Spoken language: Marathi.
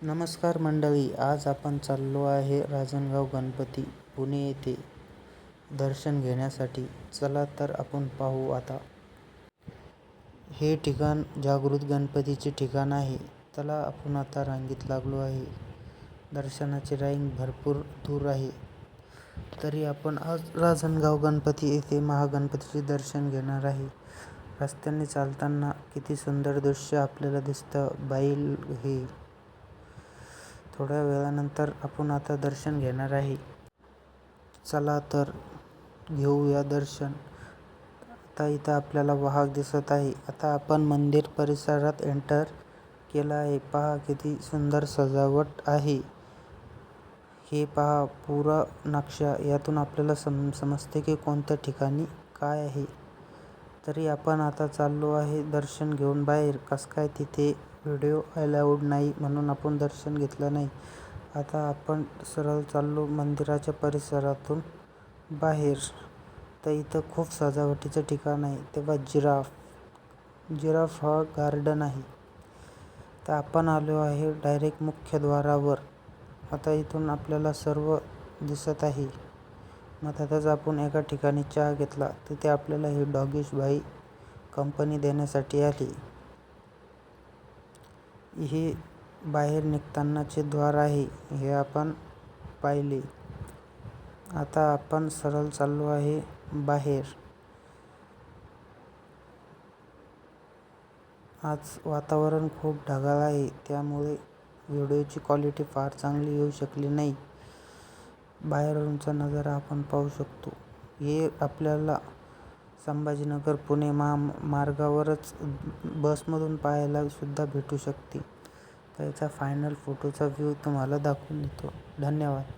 नमस्कार मंडळी, आज आपण चाललो आहे रांजणगाव गणपती पुणे येथे दर्शन घेण्यासाठी. चला तर आपण पाहू आता. हे ठिकाण जागृत गणपतीचे ठिकाण आहे. चला आपण आता रांगेत लागलो आहे. दर्शनाची रांग भरपूर दूर आहे. तरी आपण आज रांजणगाव गणपती येथे महागणपतीचे दर्शन घेणार आहे. रस्त्याने चालताना किती सुंदर दृश्य आपल्याला दिसतं. बैल हे थोड्या वेळानंतर आपण आता दर्शन घेणार आहे. चला तर घेऊया दर्शन. आता इथं आपल्याला वाहक दिसत आहे. आता आपण मंदिर परिसरात एंटर केला आहे. पहा किती सुंदर सजावट आहे. हे पहा पुरा नक्षा. यातून आपल्याला समजते की कोणत्या ठिकाणी काय आहे. तरी आपण आता चाललो आहे दर्शन घेऊन बाहेर. कसं काय तिथे व्हिडिओ अलाउड नाही म्हणून आपण दर्शन घेतलं नाही. आता आपण सरळ चाललो मंदिराच्या परिसरातून बाहेर. तर इथं खूप सजावटीचं ठिकाण आहे. तेव्हा जिराफ हा गार्डन आहे. तर आपण आलो आहे डायरेक्ट मुख्यद्वारावर. आता इथून आपल्याला सर्व दिसत आहे. मग त्यातच आपण एका ठिकाणी चहा घेतला. तिथे आपल्याला ही डॉगीश बाई कंपनी देण्यासाठी आली. हे बाहेर निघतानाचे द्वार आहे. हे आपण पाहिले. आता आपण सरळ चाललो आहे बाहेर. आज वातावरण खूप ढगाळ आहे, त्यामुळे व्हिडिओची क्वालिटी फार चांगली येऊ शकली नाही. बाहेरूनचा नजारा आपण पाहू शकतो. हे आपल्याला संभाजीनगर पुणे महामार्गावरच बसमधून पाहायला सुद्धा भेटू शकते. त्याचा फायनल फोटोचा व्ह्यू तुम्हाला दाखवून देतो. धन्यवाद.